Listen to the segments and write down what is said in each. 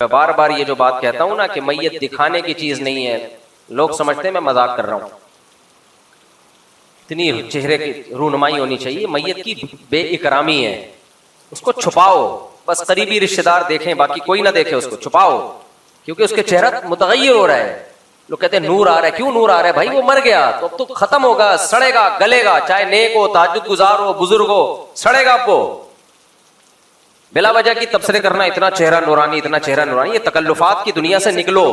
میں بار بار یہ جو بات کہتا ہوں نا کہ میت دکھانے کی چیز نہیں ہے، لوگ سمجھتے ہیں میں مذاق کر رہا ہوں. اتنی چہرے کی رونمائی ہونی چاہیے. میت کی بے اکرامی ہے، اس کو چھپاؤ، بس قریبی رشتہ دار دیکھیں، باقی کوئی نہ دیکھے. اس کو چھپاؤ کیونکہ اس کے چہرہ متغیر ہو رہا ہے. لوگ کہتے ہیں نور آ رہا ہے. کیوں نور آ رہا ہے بھائی؟ وہ مر گیا تو اب تو ختم ہوگا، سڑے گا، گلے گا. چاہے نیک ہو، تہجد گزار ہو، بزرگ ہو، سڑے گا. اب وہ بلا وجہ کی تبصرے کرنا اتنا چہرہ نورانی، اتنا چہرہ نورانی، یہ تکلفات کی دنیا سے نکلو.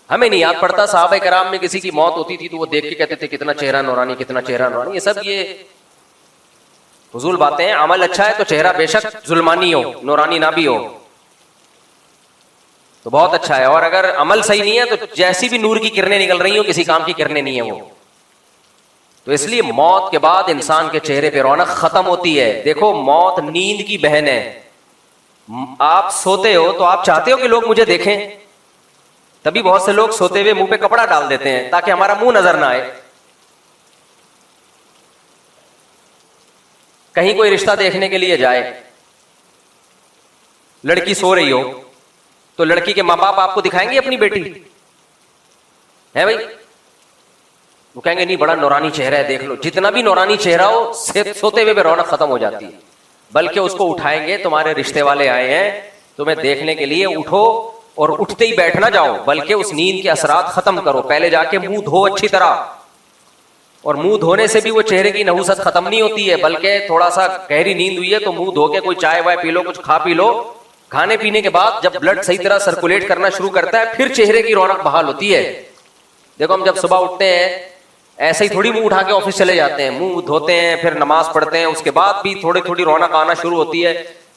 ہمیں نہیں یاد پڑتا صحابہ کرام میں کسی کی موت ہوتی تھی تو وہ دیکھ کے کہتے تھے کتنا چہرہ نورانی، کتنا چہرہ نورانی. یہ سب یہ فضول باتیں ہیں. عمل اچھا ہے تو چہرہ بے شک ظلمانی ہو، نورانی نہ بھی ہو تو بہت اچھا ہے. اور اگر عمل صحیح نہیں ہے تو جیسی بھی نور کی کرنیں نکل رہی ہوں کسی کام کی کرنیں نہیں ہیں وہ. تو اس لیے موت کے بعد انسان کے چہرے پہ رونق ختم ہوتی ہے. دیکھو موت نیند کی بہن ہے. آپ سوتے ہو تو آپ چاہتے ہو کہ لوگ مجھے دیکھیں، تبھی بہت سے لوگ سوتے ہوئے منہ پہ کپڑا ڈال دیتے ہیں تاکہ ہمارا منہ نظر نہ آئے. کہیں کوئی رشتہ دیکھنے کے لیے جائے، لڑکی سو رہی ہو تو لڑکی کے ماں باپ آپ کو دکھائیں گے اپنی بیٹی ہے بھائی؟ وہ کہیں گے نہیں بڑا نورانی چہرہ ہے، دیکھ لو. جتنا بھی نورانی چہرہ ہو سوتے ہوئے رونق ختم ہو جاتی ہے. بلکہ اس کو اٹھائیں گے، تمہارے رشتے والے آئے ہیں تمہیں دیکھنے کے لیے، اٹھو اور اٹھتے ہی بیٹھ نہ جاؤ بلکہ اس نیند کے اثرات ختم کرو. پہلے جا کے منہ دھو اچھی طرح، اور منہ دھونے سے بھی وہ چہرے کی نحوست ختم نہیں ہوتی ہے بلکہ تھوڑا سا گہری نیند ہوئی ہے تو منہ دھو کے کوئی چائے وائے پی لو، کچھ کھا پی لو. کھانے پینے کے بعد جب بلڈ صحیح طرح سرکولیٹ کرنا شروع کرتا ہے پھر چہرے کی رونق بحال ہوتی ہے. دیکھو ہم جب صبح اٹھتے ہیں ایسے ہی تھوڑی منہ اٹھا کے آفس چلے جاتے ہیں، منہ دھوتے ہیں پھر نماز پڑھتے ہیں، اس کے بعد بھی تھوڑی تھوڑی رونق آنا شروع ہوتی ہے.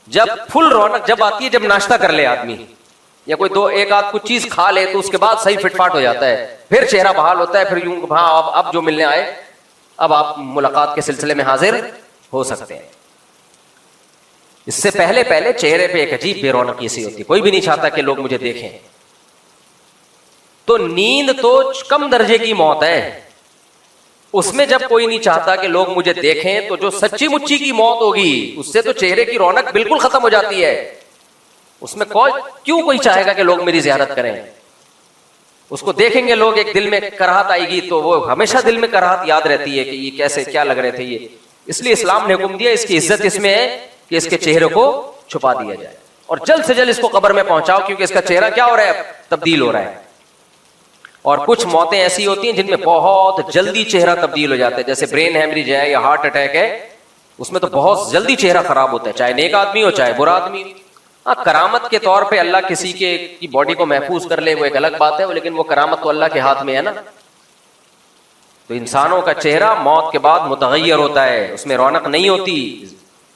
جب فل رونق جب آتی ہے جب ناشتہ کر لے آدمی یا کوئی دو ایک آدھ کچھ چیز کھا لے تو اس کے بعد صحیح فٹ فاٹ ہو جاتا ہے، پھر چہرہ بحال ہوتا ہے. پھر یوں ہاں اب جو ملنے آئے اب آپ ملاقات کے سلسلے میں حاضر ہو سکتے ہیں. اس سے پہلے چہرے پہ ایک عجیب بے رونقی سی ہوتی، کوئی بھی نہیں چاہتا کہ لوگ مجھے دیکھیں. تو نیند تو کم درجے کی موت ہے، اس میں جب کوئی نہیں چاہتا کہ لوگ مجھے دیکھیں تو جو سچی مچی کی موت ہوگی اس سے تو چہرے کی رونق بالکل ختم ہو جاتی ہے. اس میں کوئی چاہے گا کہ لوگ میری زیارت کریں؟ اس کو دیکھیں گے لوگ، ایک دل میں کراہت آئے گی تو وہ ہمیشہ دل میں کراہت یاد رہتی ہے کہ یہ کیسے کیا لگ رہے تھے یہ. اس لیے اسلام نے حکم دیا اس کی عزت اس میں ہے کہ اس کے چہرے کو چھپا دیا جائے اور جلد سے جلد اس کو قبر میں پہنچاؤ کیونکہ اس کا چہرہ کیا ہو رہا ہے؟ تبدیل ہو رہا ہے. اور کچھ موتیں ایسی ہوتی ہیں جن میں بہت جلدی چہرہ تبدیل ہو جاتا ہے، جیسے برین ہیمریج ہے یا ہارٹ اٹیک ہے، اس میں تو بہت جلدی چہرہ خراب ہوتا ہے، چاہے نیک آدمی ہو چاہے برا آدمی. ہاں کرامت کے طور پہ اللہ کسی کی باڈی کو محفوظ کر لے وہ ایک الگ بات ہے، لیکن وہ کرامت تو اللہ کے ہاتھ میں ہے نا. تو انسانوں کا چہرہ موت کے بعد متغیر ہوتا ہے، اس میں رونق نہیں ہوتی.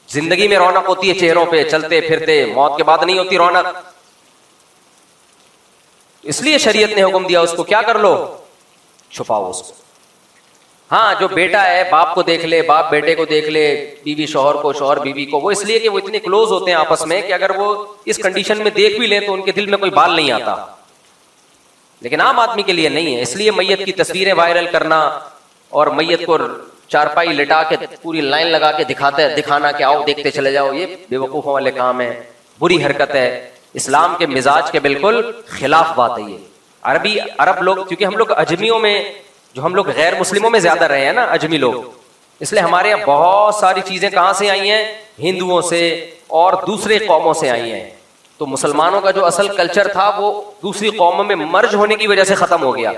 زندگی میں رونق ہوتی ہے چہروں پہ، چلتے پھرتے، موت کے بعد نہیں ہوتی رونق. اس لیے شریعت نے حکم دیا اس کو کیا کر لو؟ چھپاؤ اس کو. ہاں جو بیٹا ہے باپ کو دیکھ لے، باپ بیٹے کو دیکھ لے، بیوی شوہر کو، شوہر بیوی کو، وہ اس لیے کہ وہ اتنے کلوز ہوتے ہیں آپس میں کہ اگر وہ اس کنڈیشن میں دیکھ بھی لیں تو ان کے دل میں کوئی بال نہیں آتا. لیکن عام آدمی کے لیے نہیں ہے. اس لیے میت کی تصویریں وائرل کرنا اور میت کو چارپائی لٹا کے پوری لائن لگا کے دکھانا کہ آؤ دیکھتے چلے جاؤ، یہ بے وقوفوں والے کام ہے، بری حرکت ہے. اسلام کے مزاج کے بالکل خلاف بات ہے یہ. عرب لوگ، کیونکہ ہم لوگ اجمیوں میں، جو ہم لوگ غیر مسلموں میں زیادہ رہے ہیں نا اجمی لوگ، اس لیے ہمارے یہاں بہت ساری چیزیں کہاں سے آئی ہیں؟ ہندوؤں سے اور دوسرے قوموں سے آئی ہیں. تو مسلمانوں کا جو اصل کلچر تھا وہ دوسری قوموں میں مرج ہونے کی وجہ سے ختم ہو گیا.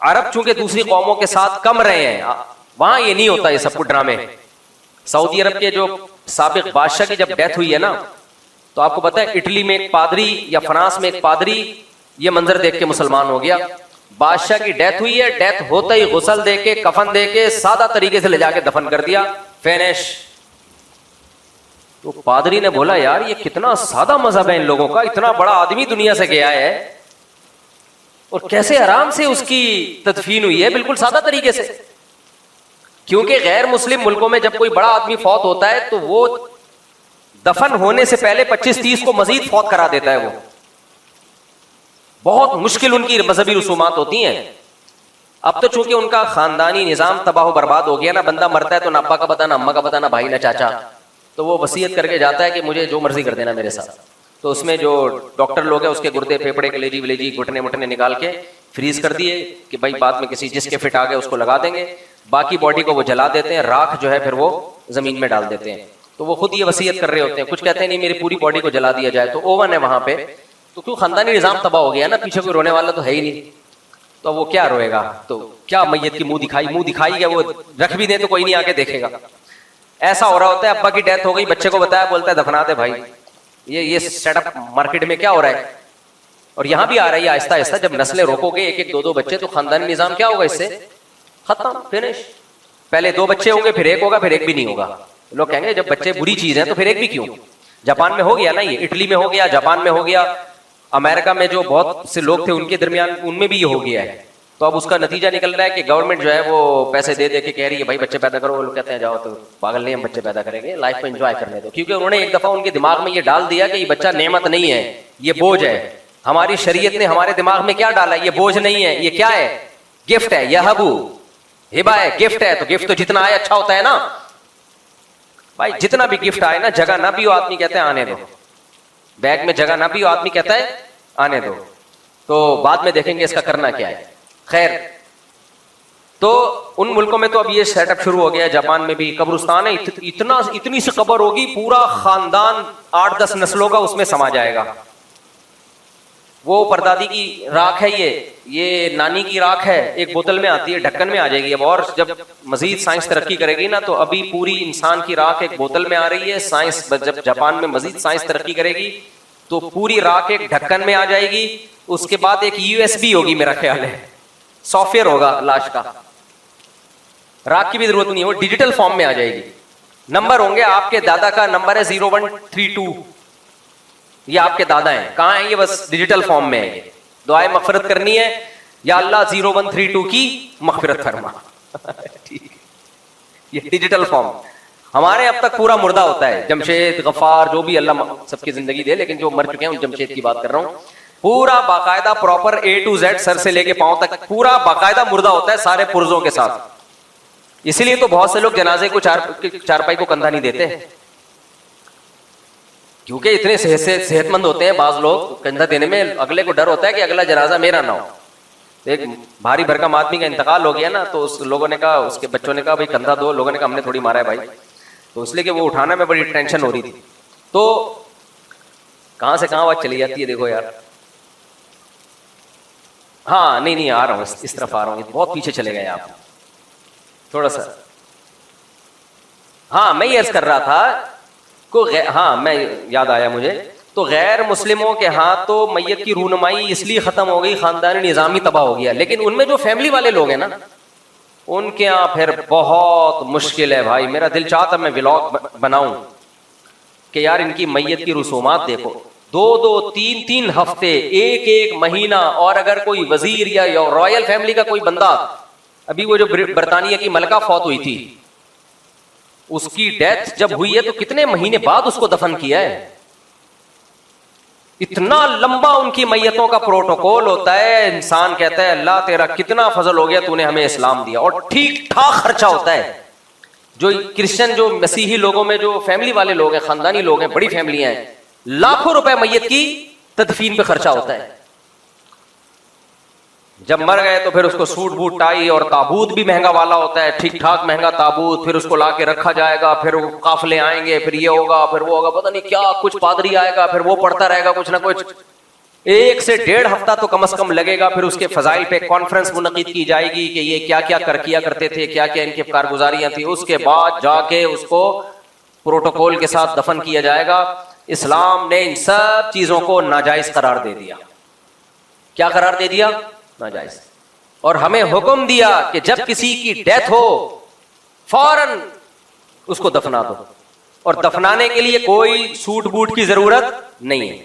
عرب چونکہ دوسری قوموں کے ساتھ کم رہے ہیں، وہاں یہ نہیں ہوتا یہ سب کچھ ڈرامے. سعودی عرب کے جو سابق بادشاہ کی جب ڈیتھ ہوئی ہے نا تو آپ کو پتا ہے اٹلی میں ایک پادری یا فرانس میں ایک پادری یہ منظر دیکھ کے مسلمان ہو گیا. بادشاہ کی ڈیتھ ہوئی ہے، ڈیتھ ہوتا ہی غسل دے کے کفن دے کے سادہ طریقے سے لے جا کے دفن کر دیا، فینش. تو پادری نے بولا یار یہ کتنا سادہ مذہب ہے ان لوگوں کا، اتنا بڑا آدمی دنیا سے گیا ہے اور کیسے آرام سے اس کی تدفین ہوئی ہے بالکل سادہ طریقے سے. کیونکہ غیر مسلم ملکوں میں جب کوئی بڑا آدمی فوت ہوتا ہے تو وہ دفن ہونے سے پہلے 25-30 کو مزید فوت کرا دیتا ہے. وہ بہت مشکل ان کی مذہبی رسومات ہوتی ہیں. اب تو چونکہ ان کا خاندانی نظام تباہ و برباد ہو گیا نا، بندہ مرتا ہے تو نہ ابا کا پتہ نہ اماں کا پتہ نہ بھائی نہ چاچا، تو وہ وصیت کر کے جاتا ہے کہ مجھے جو مرضی کر دینا میرے ساتھ. تو اس میں جو ڈاکٹر لوگ ہیں اس کے گردے پھیپڑے کلیجی ولیجی گھٹنے وٹنے نکال کے فریز کر دیے کہ بھائی بعد میں کسی جس کے فٹ آ گئے اس کو لگا دیں گے. باقی باڈی کو وہ جلا دیتے ہیں, راکھ جو ہے پھر وہ زمین میں ڈال دیتے ہیں. تو وہ خود یہ وصیت کر رہے ہوتے ہیں, کچھ کہتے ہیں نہیں میری پوری باڈی کو جلا دیا جائے. تو اوون ہے وہاں پہ, تو کیوں خاندانی نظام تباہ ہو گیا نا, پیچھے کوئی رونے والا تو ہے ہی نہیں, تو وہ کیا روئے گا. تو کیا میت کی منہ دکھائی گیا, وہ رکھ بھی دیں تو کوئی نہیں آ کے دیکھے گا. ایسا ہو رہا ہوتا ہے, ابا کی ڈیتھ ہو گئی, بچے کو بتایا, بولتا ہے دفنا دے بھائی. یہ سیٹ اپ مارکیٹ میں کیا ہو رہا ہے, اور یہاں بھی آ رہی ہے آہستہ آہستہ. جب نسلیں روکو گے ایک ایک دو بچے, تو خاندانی نظام کیا ہوگا, اس سے ختم, فنش. پہلے 2 بچے ہوں گے, پھر 1 ہوگا, پھر 1 بھی نہیں ہوگا. لوگ کہیں گے جب بچے بری چیز ہے تو پھر 1 بھی کیوں. جاپان میں ہو گیا نا, یہ اٹلی میں ہو گیا, جاپان میں ہو گیا, امریکہ میں جو بہت سے لوگ تھے ان کے درمیان ان میں بھی یہ ہو گیا ہے. تو اب اس کا نتیجہ نکل رہا ہے کہ گورنمنٹ جو ہے وہ پیسے دے کے کہہ رہی ہے بھائی بچے پیدا کرو. وہ لوگ کہتے ہیں جاؤ, تو پاگل نہیں, ہم بچے پیدا کریں گے, لائف کو انجوائے کرنے دو. کیونکہ انہوں نے ایک دفعہ ان کے دماغ میں یہ ڈال دیا کہ یہ بچہ نعمت نہیں ہے, یہ بوجھ ہے. ہماری شریعت نے ہمارے دماغ میں کیا ڈالا, یہ بوجھ نہیں ہے, یہ کیا ہے, گفٹ ہے. یہ ہبا ہے, گفٹ ہے. تو گفٹ تو جتنا آئے اچھا ہوتا ہے نا بھائی. جتنا بھی گفٹ آئے نا, جگہ نہ بھی ہو آدمی کہتے ہیں آنے دو, بیگ میں جگہ نہ بھی ہو آدمی کہتا ہے آنے دو. تو بعد میں دیکھیں گے اس کا کرنا کیا ہے. خیر, تو ان ملکوں میں تو اب یہ سیٹ اپ شروع ہو گیا. جاپان میں بھی قبرستان ہے, اتنی سی قبر ہوگی, پورا خاندان 8-10 نسلوں کا اس میں سما جائے گا. وہ پردادی کی راکھ ہے, یہ نانی کی راکھ ہے, ایک بوتل میں آتی ہے, ڈھکن میں آ جائے گی. اب اور جب مزید سائنس ترقی کرے گی نا, تو ابھی پوری انسان کی راکھ ایک بوتل میں آ رہی ہے. سائنس جب جاپان میں مزید سائنس ترقی کرے گی تو پوری راکھ ایک ڈھکن میں آ جائے گی. اس کے بعد ایک USB ہوگی, میرا خیال ہے سافٹ ویئر ہوگا لاش کا, راکھ کی بھی ضرورت نہیں ہے, وہ ڈیجیٹل فارم میں آ جائے گی. نمبر ہوں گے, آپ کے دادا کا نمبر ہے 0132, یہ آپ کے دادا ہیں. کہاں ہیں یہ, بس ڈیجیٹل فارم میں ہے. دعائے مغفرت کرنی ہے, یا اللہ 0132 کی مغفرت فرما. ٹھیک, یہ ڈیجیٹل فارم. ہمارے اب تک پورا مردہ ہوتا ہے, جمشید غفار جو بھی اللہ سب کی زندگی دے, لیکن جو مر چکے ہیں ان جمشید کی بات کر رہا ہوں. پورا باقاعدہ پراپر A to Z, سر سے لے کے پاؤں تک پورا باقاعدہ مردہ ہوتا ہے سارے پرزوں کے ساتھ. اسی لیے تو بہت سے لوگ جنازے کو چارپائی کو کندھا نہیں دیتے, کیونکہ اتنے صحت مند ہوتے ہیں بعض لوگ, کندھا دینے میں اگلے کو ڈر ہوتا ہے کہ اگلا جنازہ میرا نہ ہو. ایک بھاری بھرکم آدمی کا انتقال ہو گیا نا, تو اس لوگوں نے کہا, اس کے بچوں نے کہا بھائی کندھا دو. لوگوں نے کہا ہم نے تھوڑی مارا ہے بھائی, تو اس لیے کہ وہ اٹھانا میں بڑی ٹینشن ہو رہی تھی. تو کہاں سے کہاں بات چلی جاتی ہے دیکھو یار. ہاں نہیں آ رہا ہوں, اس طرف آ رہا ہوں, بہت پیچھے چلے گئے آپ تھوڑا سا. ہاں میں یہ عرض کر رہا تھا ہاں میں یاد آیا مجھے. تو غیر مسلموں کے ہاتھ تو میت کی رونمائی اس لیے ختم ہو گئی, خاندانی نظام ہی تباہ ہو گیا. لیکن ان میں جو فیملی والے لوگ ہیں نا, ان کے یہاں پھر بہت مشکل ہے بھائی. میرا دل چاہتا میں ولاگ بناؤں کہ یار ان کی میت کی رسومات دیکھو, 2 3 ہفتے, ایک مہینہ. اور اگر کوئی وزیر یا رائل فیملی کا کوئی بندہ, ابھی وہ جو برطانیہ کی ملکہ فوت ہوئی تھی, اس کی ڈیتھ جب ہوئی ہے تو کتنے مہینے بعد اس کو دفن کیا ہے. اتنا لمبا ان کی میتوں کا پروٹوکول ہوتا ہے. انسان کہتا ہے اللہ تیرا کتنا فضل ہو گیا, تو نے ہمیں اسلام دیا. اور ٹھیک ٹھاک خرچہ ہوتا ہے. جو کرسچن جو مسیحی لوگوں میں جو فیملی والے لوگ ہیں, خاندانی لوگ ہیں, بڑی فیملیاں ہیں, لاکھوں روپے میت کی تدفین پہ خرچہ ہوتا ہے. جب مر گئے تو پھر اس کو سوٹ بوٹ ٹائی, اور تابوت بھی مہنگا والا ہوتا ہے, ٹھیک ٹھاک مہنگا تابوت. پھر اس کو لا کے رکھا جائے گا, پھر قافلے آئیں گے, پھر یہ ہوگا, پھر وہ ہوگا, پتہ نہیں کیا کچھ. پادری آئے گا, پھر وہ پڑھتا رہے گا کچھ نہ کچھ. 1 سے 1.5 ہفتہ تو کم از کم لگے گا. پھر اس کے فضائل پہ کانفرنس منعقد کی جائے گی کہ یہ کیا کیا کرتے تھے, کیا کیا ان کی کارگزاریاں تھیں. اس کے بعد جا کے اس کو پروٹوکول کے ساتھ دفن کیا جائے گا. اسلام نے ان سب چیزوں کو ناجائز قرار دے دیا. کیا قرار دے دیا؟ ناجائز. اور ہمیں حکم دیا کہ جب کسی کی ڈیتھ ہو فوراً اس کو دفنا دو. اور دفنانے کے لیے کوئی سوٹ بوٹ کی ضرورت نہیں ہے,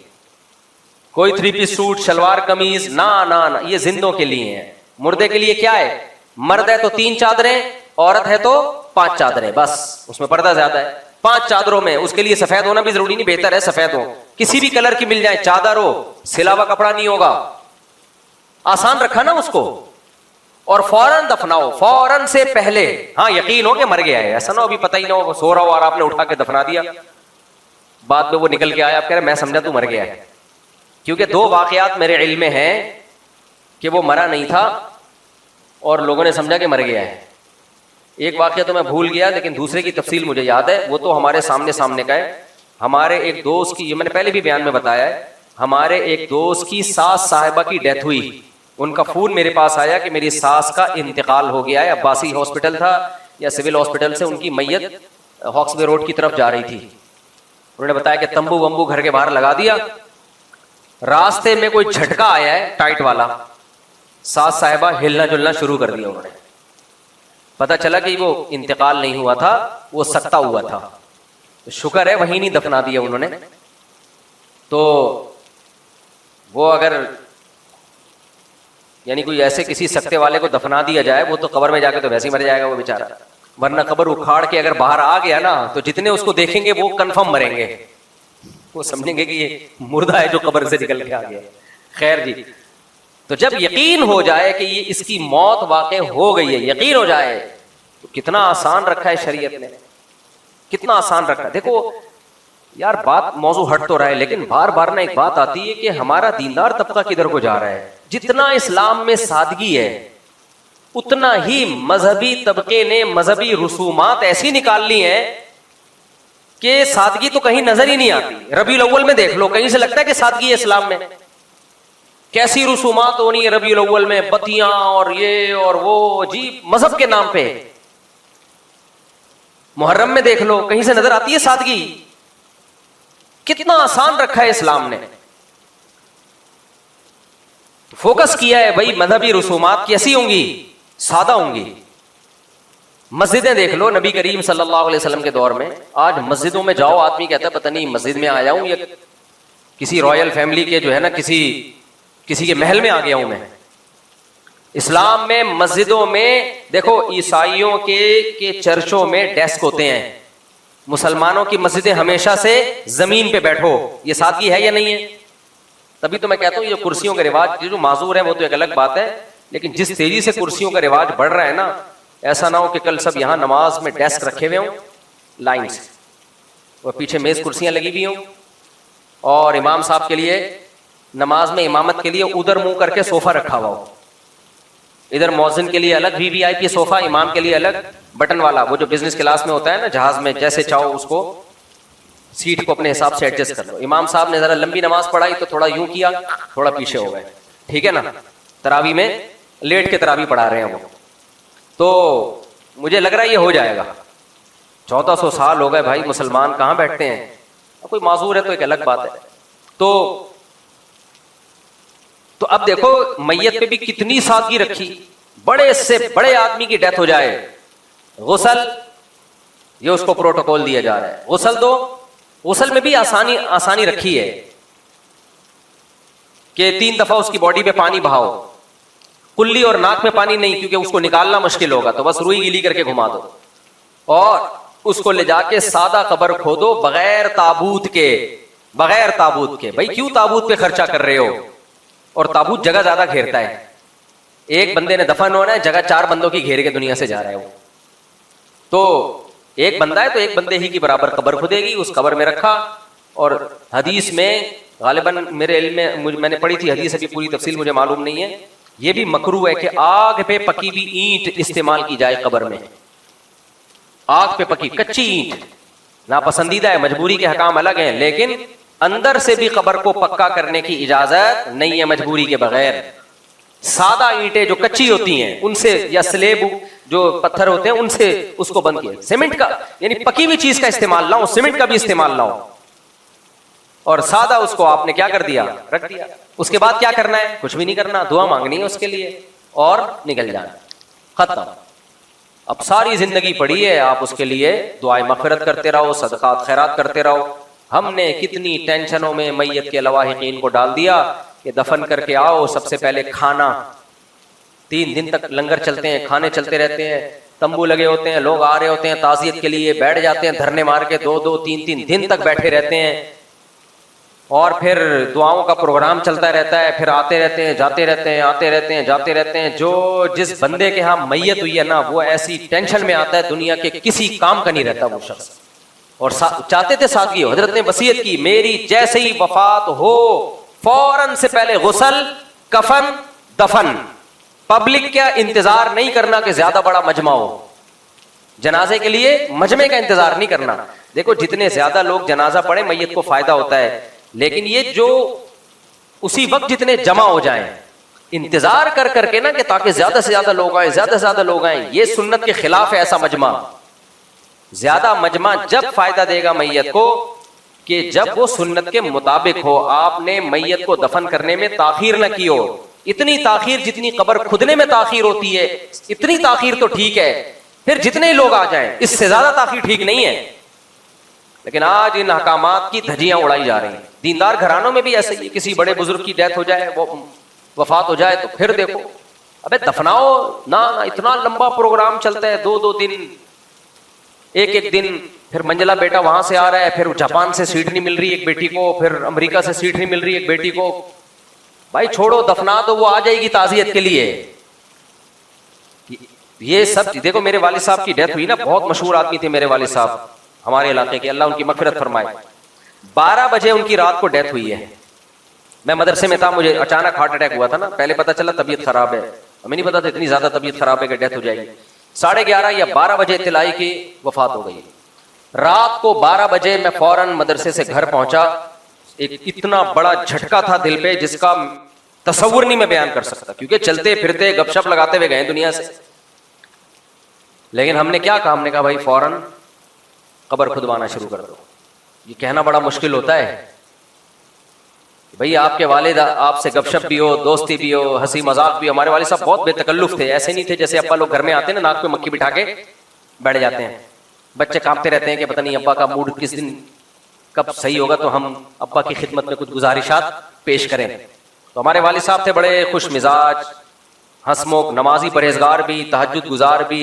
کوئی 3 پیس سوٹ, شلوار قمیض, نہ یہ زندوں کے لیے ہے. مردے کے لیے کیا ہے, مرد ہے تو 3 چادریں, عورت ہے تو 5 چادریں, بس اس میں پردہ زیادہ ہے. 5 چادروں میں, اس کے لیے سفید ہونا بھی ضروری نہیں, بہتر ہے سفید ہو, کسی بھی کلر کی مل جائے, چادر ہو, سلا ہوا کپڑا نہیں ہوگا. آسان رکھا نا اس کو. اور فوراً دفناؤ, فوراً سے پہلے. ہاں یقین ہو کہ مر گیا ہے, ایسا نہ ہو ابھی پتہ ہی نہ ہو, سو رہا ہو اور آپ نے اٹھا کے دفنا دیا. بعد میں وہ نکل کے آیا, اب کہہ رہے میں سمجھا تو مر گیا ہے, کیونکہ دو واقعات میرے علم میں ہیں کہ وہ مرا نہیں تھا اور لوگوں نے سمجھا کہ مر گیا ہے. ایک واقعہ تو میں بھول گیا لیکن دوسرے کی تفصیل مجھے یاد ہے, وہ تو ہمارے سامنے کا ہے. ہمارے ایک دوست کی, یہ میں نے پہلے بھی بیان میں بتایا ہے, ہمارے ایک دوست کی ساس صاحبہ کی ڈیتھ ہوئی. ان کا فون میرے پاس آیا کہ میری ساس کا انتقال ہو گیا ہے. عباسی ہاسپٹل تھا یا سول ہاسپٹل سے ان کی میت ہاکس وے روڈ کی طرف جا رہی تھی. انہوں نے بتایا کہ تمبو ومبو گھر کے باہر لگا دیا, راستے میں کوئی جھٹکا آیا ہے ٹائٹ والا, ساس صاحبہ ہلنا جلنا شروع کر دیا. انہوں نے پتا چلا کہ وہ انتقال نہیں ہوا تھا, وہ سکتا ہوا تھا. شکر ہے وہیں نہیں دفنا دیا انہوں نے. تو وہ اگر یعنی کوئی ایسے کسی سکتے والے کو دفنا دیا جائے, وہ تو قبر میں جا کے تو ویسے ہی مر جائے گا وہ بیچارہ, ورنہ قبر اکھاڑ کے اگر باہر آ گیا نا تو جتنے اس کو دیکھیں گے وہ کنفرم مریں گے, وہ سمجھیں گے کہ یہ مردہ ہے جو قبر سے نکل کے آ گیا. خیر جی, تو جب یقین ہو جائے کہ یہ اس کی موت واقع ہو گئی ہے, یقین ہو جائے, تو کتنا آسان رکھا ہے شریعت نے, کتنا آسان رکھا. دیکھو یار بات موضوع ہٹ تو رہا ہے لیکن بار بار نہ ایک بات آتی ہے کہ ہمارا دیندار طبقہ کدھر کو جا رہا ہے. جتنا اسلام میں سادگی ہے اتنا ہی مذہبی طبقے نے مذہبی رسومات ایسی نکال لی ہیں کہ سادگی تو کہیں نظر ہی نہیں آتی. ربیع الاول میں دیکھ لو, کہیں سے لگتا ہے کہ سادگی ہے اسلام میں. کیسی رسومات ہونی ہے ربیع الاول میں, بتیاں اور یہ اور وہ, جی مذہب کے نام پہ. محرم میں دیکھ لو, کہیں سے نظر آتی ہے سادگی. کتنا آسان رکھا ہے اسلام نے. فوکس کیا ہے بھائی مذہبی رسومات کیسی ہوں گی, سادہ ہوں گی. مسجدیں دیکھ لو, نبی کریم صلی اللہ علیہ وسلم کے دور میں آج مسجدوں میں جاؤ, آدمی کہتا ہے پتہ نہیں مسجد میں آیا ہوں یا کسی رائل فیملی کے جو ہے نا کسی کے محل میں آ گیا ہوں میں. اسلام میں مسجدوں میں دیکھو, عیسائیوں کے چرچوں میں ڈیسک ہوتے ہیں, مسلمانوں کی مسجدیں ہمیشہ سے زمین پہ بیٹھو. یہ سادگی ہے یا نہیں ہے؟ تبھی تو میں کہتا ہوں یہ کرسیوں کا رواج جو معذور ہے وہ تو ایک الگ بات ہے, لیکن جس تیزی سے کرسیوں کا رواج بڑھ رہا ہے نا, ایسا نہ ہو کہ کل سب یہاں نماز میں ڈیسک رکھے ہوئے ہوں لائن سے, اور پیچھے میز کرسیاں لگی ہوئی ہوں, اور امام صاحب کے لیے نماز میں امامت کے لیے ادھر منہ کر کے صوفہ رکھا ہوا ہو, ادھر مؤذن کے لیے الگ وی وی آئی پی صوفہ, امام کے لیے الگ بٹن والا, وہ جو بزنس کلاس میں ہوتا ہے نا جہاز میں, جیسے چاہو اس کو سیٹ کو اپنے حساب سے ایڈجسٹ کر لو. امام صاحب نے ذرا لمبی نماز پڑھائی تو تھوڑا یوں کیا, تھوڑا پیچھے ہو گئے, ٹھیک ہے نا. تراوی میں لیٹ کے تراوی پڑھا رہے ہیں وہ. تو مجھے لگ رہا ہے یہ ہو جائے گا. 1400 سال ہو گئے بھائی, مسلمان کہاں بیٹھتے ہیں, کوئی معذور ہے تو ایک الگ بات ہے. تو اب دیکھو میت پہ بھی کتنی سادگی رکھی. بڑے سے بڑے آدمی کی ڈیتھ ہو جائے, غسل, یہ اس کو پروٹوکول دیا جا رہا ہے, غسل دو. غسل میں بھی آسانی رکھی ہے کہ 3 دفعہ اس کی باڈی پہ پانی بہاؤ, کلی اور ناک میں پانی نہیں کیونکہ اس کو نکالنا مشکل ہوگا, تو بس روئی گیلی کر کے گھما دو, اور اس کو لے جا کے سادہ قبر کھودو بغیر تابوت کے. بھائی کیوں تابوت پہ خرچہ کر رہے ہو, اور تابوت جگہ زیادہ گھیرتا ہے. ایک بندے نے دفن ہونا ہے, جگہ 4 بندوں کی گھیر کے دنیا سے جا رہا ہے وہ. تو ایک بندہ ہے تو ایک بندے ہی کی برابر قبر کھدے گی, اس قبر میں رکھا. اور حدیث میں غالباً میرے علم میں نے پڑھی تھی حدیث, ابھی پوری تفصیل مجھے معلوم نہیں ہے, یہ بھی مکروہ ہے کہ آگ پہ پکی ہوئی اینٹ استعمال کی جائے قبر میں. آگ پہ پکی کچی اینٹ ناپسندیدہ ہے, مجبوری کے حکام الگ ہیں, لیکن اندر سے بھی قبر کو پکا کرنے کی اجازت نہیں ہے مجبوری کے بغیر. سادہ اینٹیں جو کچی ہوتی ہیں ان سے, یا سلیب جو پتھر ہوتے ہیں ان سے اس کو بند کیا. سیمنٹ کا یعنی پکی ہوئی چیز کا استعمال نہ ہو, سیمنٹ کا بھی استعمال نہ ہو, اور سادہ اس کو آپ نے کیا کر دیا, رکھ دیا. اس کے بعد کیا کرنا ہے, کچھ بھی نہیں کرنا, دعا مانگنی ہے اس کے لیے اور نکل جانا, ختم. اب ساری زندگی پڑی ہے, آپ اس کے لیے دعائیں مغفرت کرتے رہو, صدقات خیرات کرتے رہو. ہم نے کتنی ٹینشنوں میں میت کے لواحقین کو ڈال دیا کہ دفن کر کے آؤ, سب سے پہلے کھانا. 3 دن تک لنگر چلتے ہیں, کھانے چلتے رہتے ہیں, تمبو لگے ہوتے ہیں, لوگ آ رہے ہوتے ہیں تعزیت کے لیے, بیٹھ جاتے ہیں دھرنے مار کے, 2-2 3-3 دن تک بیٹھے رہتے ہیں, اور پھر دعاؤں کا پروگرام چلتا رہتا ہے, پھر آتے رہتے ہیں جاتے رہتے ہیں, آتے رہتے ہیں جاتے رہتے ہیں. جو جس بندے کے ہاں میت ہوئی ہے نا, وہ ایسی ٹینشن میں آتا ہے دنیا کے کسی کام کا نہیں رہتا وہ شخص. اور چاہتے تھے سادگی ہو. حضرت نے وصیت کی میری جیسے ہی وفات ہو فوراً سے پہلے غسل, کفن, دفن. پبلک کیا انتظار نہیں کرنا کہ زیادہ بڑا مجمع ہو, جنازے کے لیے مجمع کا انتظار نہیں کرنا. دیکھو جتنے زیادہ لوگ جنازہ پڑھیں میت کو فائدہ ہوتا ہے, لیکن یہ جو اسی وقت جتنے جمع ہو جائیں انتظار کر کر کے نا کہ تاکہ زیادہ سے زیادہ لوگ آئیں, زیادہ سے زیادہ لوگ آئیں, یہ سنت کے خلاف ہے ایسا مجمع. زیادہ مجمع جب فائدہ دے گا میت کو کہ جب وہ سنت کے مطابق ہو. آپ نے میت کو دفن کرنے میں تاخیر نہ کی ہو, اتنی تاخیر جتنی قبر کھدنے میں تاخیر ہوتی ہے اتنی تاخیر تو ٹھیک ہے, پھر جتنے لوگ آ جائیں اس سے زیادہ تاخیر ٹھیک نہیں ہے. لیکن آج ان احکامات کی دھجیاں اڑائی جا رہی ہیں. دیندار گھرانوں میں بھی ایسے ہی, کسی بڑے بزرگ کی ڈیتھ ہو جائے, وہ وفات ہو جائے تو پھر دیکھو ابے دفناؤ نہ, اتنا لمبا پروگرام چلتا ہے, 2 دن, ایک دن. پھر منجلا بیٹا وہاں سے آ رہا ہے, پھر جاپان سے سیٹ نہیں مل رہی ایک بیٹی کو, پھر امریکہ سے سیٹ نہیں مل رہی ایک بیٹی کو. بھائی چھوڑو, دفنا تو وہ آ جائے گی تعزیت کے لیے. یہ سب دیکھو میرے والد صاحب کی ڈیتھ ہوئی نا, بہت مشہور آدمی تھے میرے والد صاحب ہمارے علاقے کے, اللہ ان کی مغفرت فرمائے. 12 بجے ان کی رات کو ڈیتھ ہوئی ہے. میں مدرسے میں تھا, مجھے اچانک ہارٹ اٹیک ہوا تھا نا, پہلے پتا چلا طبیعت خراب ہے, ہمیں نہیں پتا تھا اتنی زیادہ طبیعت خراب ہے کہ ڈیتھ ہو جائے گی. 11:30 یا 12 بجے اطلاع کی وفات ہو گئی. رات کو 12 بجے میں فوراً مدرسے سے گھر پہنچا. ایک اتنا بڑا جھٹکا تھا دل پہ جس کا تصور نہیں میں بیان کر سکتا, کیونکہ چلتے پھرتے گپ شپ لگاتے ہوئے گئے دنیا سے. لیکن ہم نے کیا کہا, ہم نے کہا بھائی فوراً قبر کھدوانا شروع کر دو. یہ کہنا بڑا مشکل ہوتا ہے بھئی آپ کے والد آپ سے گپ شپ بھی ہو, دوستی بھی ہو, ہنسی مذاق بھی ہو. ہمارے والد صاحب بہت بے تکلف تھے, ایسے نہیں تھے جیسے ابا لوگ گھر میں آتے ہیں نا ناک پہ مکھی بٹھا کے بیٹھ جاتے ہیں. بچے کانپتے رہتے ہیں کہ پتہ نہیں ابا کا موڈ کس دن کب صحیح ہوگا تو ہم ابا کی خدمت میں کچھ گزارشات پیش کریں. تو ہمارے والد صاحب تھے بڑے خوش مزاج, ہنس موک, نمازی, پرہیزگار بھی, تہجد گزار بھی,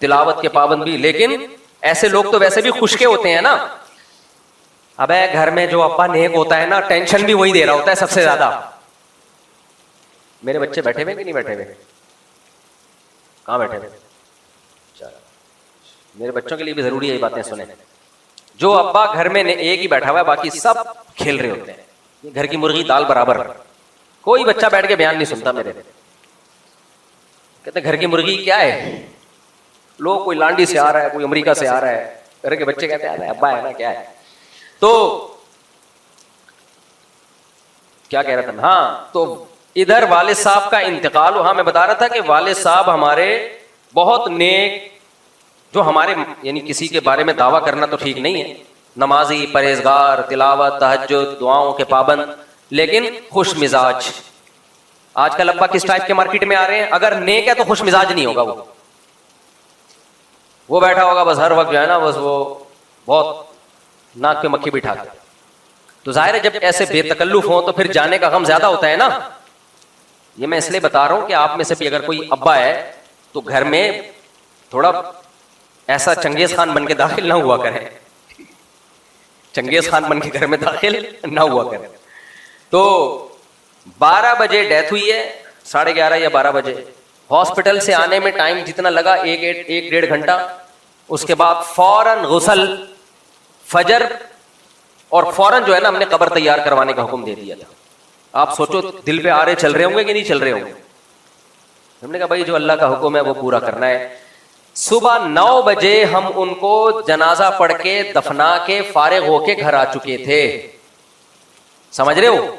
تلاوت کے پابند بھی. لیکن ایسے لوگ تو ویسے بھی خوش کے ہوتے ہیں نا. ابے گھر میں جو ابا نیک ہوتا ہے نا, ٹینشن بھی وہی دے رہا ہوتا ہے سب سے زیادہ. میرے بچے بیٹھے ہوئے کہ نہیں بیٹھے ہوئے؟ کہاں بیٹھے ہوئے؟ میرے بچوں کے لیے بھی ضروری ہے یہ باتیں سنیں. جو ابا گھر میں ایک ہی بیٹھا ہوا ہے, باقی سب کھیل رہے ہوتے ہیں. گھر کی مرغی دال برابر, کوئی بچہ بیٹھ کے بیان نہیں سنتا میرے. کہتے گھر کی مرغی کیا ہے, لوگ کوئی لانڈی سے آ رہا ہے, کوئی امریکہ سے آ رہا ہے, گھر کے بچے کہتے ہیں ابا ہے نا کیا ہے. تو کیا کہہ رہا تھا, ہاں تو ادھر والد صاحب کا انتقال ہوا. میں بتا رہا تھا کہ والد صاحب ہمارے بہت نیک, جو ہمارے یعنی کسی کے بارے میں دعویٰ کرنا تو ٹھیک نہیں ہے, نمازی, پرہیزگار, تلاوت, تہجد, دعاؤں کے پابند, لیکن خوش مزاج. آج کل ابا کس ٹائپ کے مارکیٹ میں آ رہے ہیں, اگر نیک ہے تو خوش مزاج نہیں ہوگا, وہ بیٹھا ہوگا بس ہر وقت جو ہے نا بس وہ بہت ناک پہ مکھی بٹھا کے. تو ظاہر ہے جب ایسے بے تکلف ہوں تو پھر جانے کا غم زیادہ ہوتا ہے نا. یہ میں اس لیے بتا رہا ہوں کہ آپ میں سے بھی اگر کوئی ابا ہے تو گھر میں تھوڑا ایسا چنگیز خان بن کے داخل نہ ہوا کریں, چنگیز خان بن کے گھر میں داخل نہ ہوا کریں. تو 12 بجے ڈیتھ ہوئی ہے, 11:30 یا 12 بجے. ہاسپٹل سے آنے میں ٹائم جتنا لگا 1-1.5 گھنٹہ. اس کے بعد فوراً غسل, فجر, اور فوراً جو ہے نا ہم نے قبر تیار کروانے کا حکم دے دیا تھا. آپ سوچو دل پہ آ رہے چل رہے ہوں گے کہ نہیں چل رہے ہوں گے. ہم نے کہا بھائی جو اللہ کا حکم ہے وہ پورا کرنا ہے. صبح 9 بجے ہم ان کو جنازہ پڑھ کے دفنا کے فارغ ہو کے گھر آ چکے تھے. سمجھ رہے ہو؟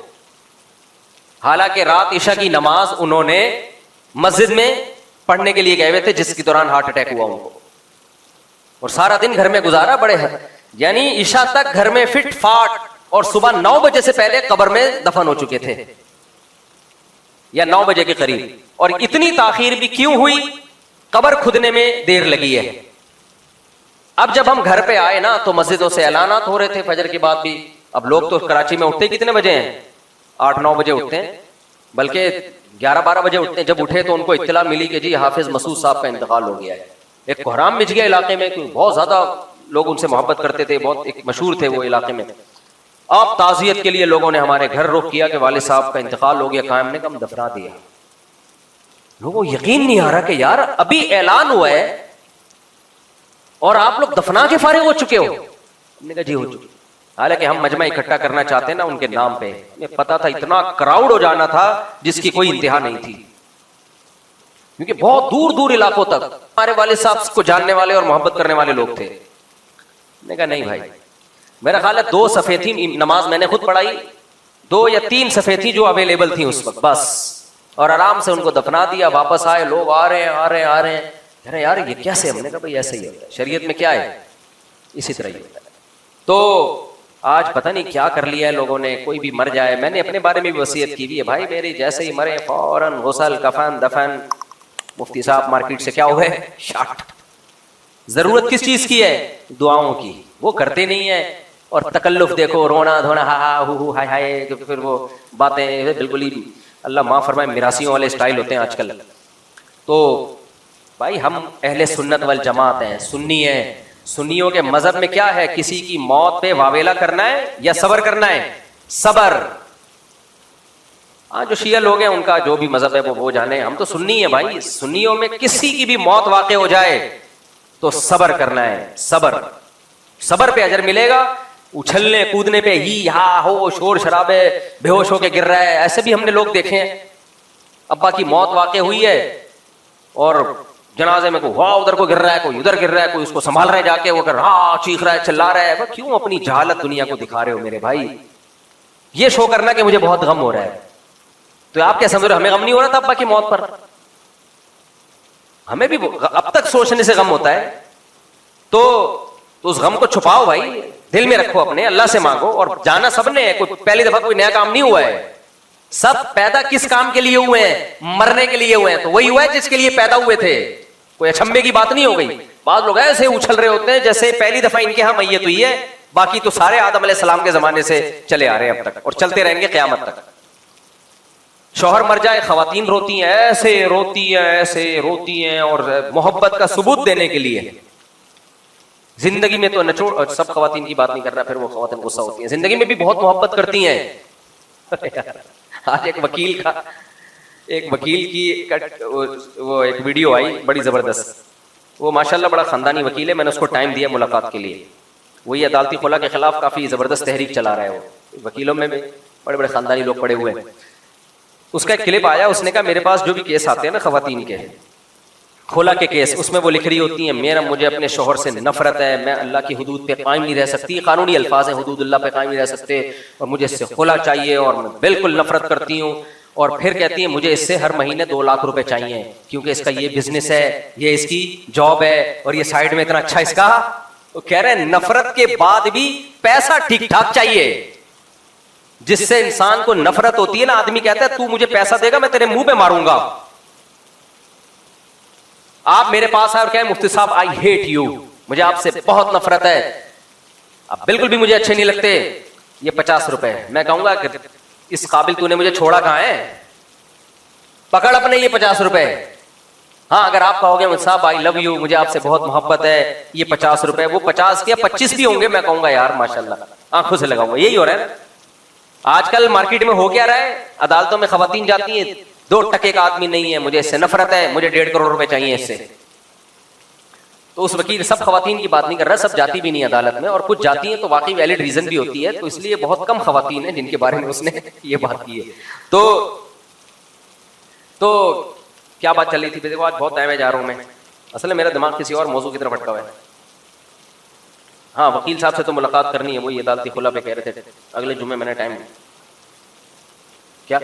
حالانکہ رات عشاء کی نماز انہوں نے مسجد میں پڑھنے کے لیے گئے ہوئے تھے, جس کے دوران ہارٹ اٹیک ہوا ان کو, اور سارا دن گھر میں گزارا. بڑے یعنی عشاء تک گھر میں فٹ فاٹ, اور صبح 9 بجے سے پہلے قبر میں دفن ہو چکے تھے, یا 9 بجے کے قریب. اور اتنی تاخیر بھی کیوں ہوئی؟ قبر کھدنے میں دیر لگی ہے. اب جب ہم گھر پہ آئے نا تو مسجدوں سے اعلانات ہو رہے تھے فجر کے بعد بھی. اب لوگ تو کراچی میں اٹھتے کتنے بجے ہیں, 8-9 بجے اٹھتے ہیں, بلکہ 11-12 بجے اٹھتے ہیں. جب اٹھے تو ان کو اطلاع ملی کہ جی حافظ مسعود صاحب کا انتقال ہو گیا ہے. ایک کوہرام مچ گیا علاقے میں, بہت زیادہ لوگ ان سے محبت کرتے تھے, بہت ایک مشہور تھے وہ علاقے میں. اب تعزیت کے لیے لوگوں نے ہمارے گھر رخ کیا کہ والد صاحب کا انتقال ہو گیا. قائم نے کم دفنا دیا. لوگوں کو یقین نہیں آ رہا کہ یار ابھی اعلان ہوا ہے اور آپ لوگ دفنا کے فارغ ہو چکے ہو. ہم نے کہا جی ہو چکی. حالانکہ ہم مجمع اکٹھا کرنا چاہتے ہیں نا ان کے نام پہ, ہمیں پتا تھا اتنا کراؤڈ ہو جانا تھا جس کی کوئی انتہا نہیں تھی, کیونکہ بہت دور دور علاقوں تک ہمارے والد صاحب کو جاننے والے اور محبت کرنے والے لوگ تھے. میں نے کہا نہیں بھائی, میرا خیال ہے 2 صفحے تھی نماز, میں نے خود پڑھائی, 2 یا 3 صفحے تھی جو اویلیبل تھیں اس وقت بس, اور آرام سے ان کو دفنا دیا. واپس آئے, لوگ آ رہے ہیں, ارے یار یہ کیسے؟ ہم نے کہا بھائی ایسے ہی ہوتا ہے, شریعت میں کیا ہے اسی طرح ہی ہوتا ہے. تو آج پتہ نہیں کیا کر لیا ہے لوگوں نے, کوئی بھی مر جائے, میں نے اپنے بارے میں بھی وصیت کی ہوئی ہے بھائی میری, جیسے ہی مرے فوراً غسل کفن دفن. مفتی صاحب مارکیٹ سے کیا ہوئے شاٹ. ضرورت کس چیز کی ہے؟ دعاؤں کی, وہ کرتے نہیں ہیں. اور تکلف دیکھو, رونا دھونا, ہا ہا ہو ہو ہائے ہائے, پھر وہ باتیں بالکل ہی اللہ معاف فرمائے میراثیوں والے اسٹائل ہوتے ہیں آج کل. تو بھائی ہم اہل سنت والجماعت ہیں, سنی ہیں. سنیوں کے مذہب میں کیا ہے؟ کسی کی موت پہ واویلا کرنا ہے یا صبر کرنا ہے؟ صبر. ہاں جو شیعہ لوگ ہیں ان کا جو بھی مذہب ہے وہ جانے, ہم تو سنی ہیں بھائی. سنیوں میں کسی کی بھی موت واقع ہو جائے تو صبر کرنا ہے, صبر. صبر پہ اجر ملے گا. اچھلنے کودنے پہ ہی ہا ہو شور شرابے بے ہوش ہو کے گر رہا ہے, ایسے بھی ہم نے لوگ دیکھے ہیں. ابا کی موت واقع ہوئی ہے اور جنازے میں کوئی ہوا ادھر کو گر رہا ہے, کوئی ادھر گر رہا ہے, کوئی اس کو سنبھال رہا ہے جا کے, وہ کر رہا چیخ رہا ہے چلا رہا ہے. کیوں اپنی جہالت دنیا کو دکھا رہے ہو میرے بھائی؟ یہ شو کرنا کہ مجھے بہت غم ہو رہا ہے. تو آپ کیا سمجھ رہے ہو ہمیں غم نہیں ہو رہا تھا ابا کی موت پر؟ ہمیں بھی اب تک سوچنے سے غم ہوتا ہے. تو اس غم کو چھپاؤ بھائی, دل میں رکھو اپنے, اللہ سے مانگو. اور جانا سب نے ہے, کوئی پہلی دفعہ کوئی نیا کام نہیں ہوا ہے. سب پیدا کس کام کے لیے ہوئے ہیں؟ مرنے کے لیے ہوئے ہیں. تو وہی ہوا ہے جس کے لیے پیدا ہوئے تھے. کوئی اچھمبے کی بات نہیں ہو گئی. بعض لوگ ایسے اچھل رہے ہوتے ہیں جیسے پہلی دفعہ ان کے ہاں میت ہوئی ہے, باقی تو سارے آدم علیہ السلام کے زمانے سے چلے آ رہے ہیں اب تک, اور چلتے رہیں گے قیامت تک. شوہر مر جائے خواتین روتی ہیں, ایسے روتی ہیں, اور محبت کا ثبوت دینے کے لیے. زندگی میں تو نچوڑ, سب خواتین کی بات نہیں کر رہا, پھر وہ خواتین غصہ ہوتی ہیں. زندگی میں بھی بہت محبت کرتی ہیں. آج ایک وکیل کی وہ ایک ویڈیو آئی بڑی زبردست. وہ ماشاءاللہ بڑا خاندانی وکیل ہے, میں نے اس کو ٹائم دیا ملاقات کے لیے. وہی عدالتی خلا کے خلاف کافی زبردست تحریک چلا رہا ہے. وہ وکیلوں میں بڑے بڑے خاندانی لوگ پڑے ہوئے ہیں. اس کا ایک کلپ آیا, اس نے کہا میرے پاس جو بھی کیس آتے ہیں نا خواتین کے, کھولا کے کیس, اس میں وہ لکھ رہی ہوتی ہیں مجھے اپنے شوہر سے نفرت ہے, میں اللہ کی حدود پہ قائم نہیں رہ سکتی. قانونی الفاظ ہیں, حدود اللہ پہ قائم نہیں رہ سکتے, اور مجھے اس سے کھولا چاہیے, اور میں بالکل نفرت کرتی ہوں. اور پھر کہتی ہیں مجھے اس سے ہر مہینے 2 لاکھ روپے چاہیے, کیونکہ اس کا یہ بزنس ہے, یہ اس کی جاب ہے, اور یہ سائڈ میں اتنا اچھا اس کا. وہ کہہ رہے ہیں نفرت کے بعد بھی پیسہ ٹھیک ٹھاک چاہیے. جس سے انسان کو نفرت ہوتی ہے نا, آدمی کہتا ہے تو مجھے پیسہ دے گا میں تیرے منہ پہ ماروں گا. آپ میرے پاس آئے اور کہیں مفتی صاحب آئی ہیٹ یو, مجھے آپ سے بہت نفرت ہے, آپ بالکل بھی مجھے اچھے نہیں لگتے, یہ 50 روپے. میں کہوں گا کہ اس قابل تو نے مجھے چھوڑا کہاں ہے, پکڑ اپنے یہ 50 روپے. ہاں اگر آپ کہوگے مفتی صاحب آئی لو یو, مجھے آپ سے بہت محبت ہے, یہ 50 روپے, وہ 50 یا 25 بھی ہوں گے, میں کہوں گا یار ماشاءاللہ, آنکھوں سے لگاؤں گا. یہی ہو رہا ہے نا آج کل مارکیٹ میں. ہو کیا رہا ہے, عدالتوں میں خواتین جاتی ہیں, 2 ٹکے کا آدمی نہیں ہے, مجھے اس سے نفرت ہے, مجھے 1.5 کروڑ روپے چاہیے اس سے. تو اس وکیل سب خواتین کی بات نہیں کر رہا, سب جاتی بھی نہیں عدالت میں, اور کچھ جاتی ہیں تو واقعی ویلڈ ریزن بھی ہوتی ہے, تو اس لیے بہت کم خواتین ہیں جن کے بارے میں اس نے یہ بات کی ہے. تو کیا بات چل رہی تھی؟ دیکھو آج بہت ٹائم میں جا رہا ہوں میں, اصل میں میرا دماغ کسی اور موضوع کی طرف بھٹکا ہوا ہے. ہاں وکیل صاحب سے تو ملاقات کرنی ہے, وہی عدالتی خلا پہ کہہ رہے تھے اگلے جمعے میں نے ٹائم کیا.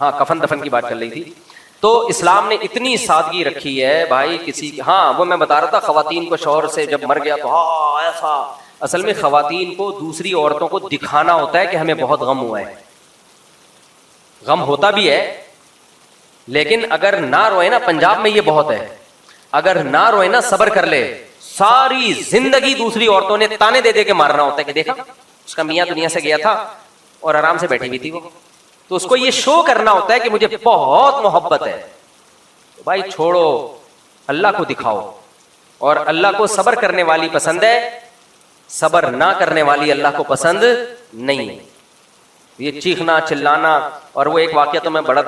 ہاں کفن دفن کی بات چل رہی تھی. تو اسلام نے اتنی سادگی رکھی ہے بھائی کسی کی. ہاں وہ میں بتا رہا تھا خواتین کو شوہر سے جب مر گیا تو ہاں ایسا, اصل میں خواتین کو دوسری عورتوں کو دکھانا ہوتا ہے کہ ہمیں بہت غم ہوا ہے. غم ہوتا بھی ہے, لیکن اگر نہ روئے نا, پنجاب میں یہ بہت ہے, اگر نہ روئے نا صبر کر لے, ساری زندگی دوسری عورتوں نے تانے دے دے کے مارنا ہوتا ہے کہ دیکھا اس کا میاں دنیا سے گیا تھا اور آرام سے بیٹھی ہوئی تھی وہ, تو اس کو یہ شو کرنا ہوتا ہے کہ مجھے بہت محبت ہے. بھائی چھوڑو, اللہ کو دکھاؤ, اور اللہ کو صبر کرنے والی پسند ہے, صبر نہ کرنے والی اللہ کو پسند نہیں ہے. یہ چیخنا چلانا, اور وہ ایک واقعہ تو میں بڑا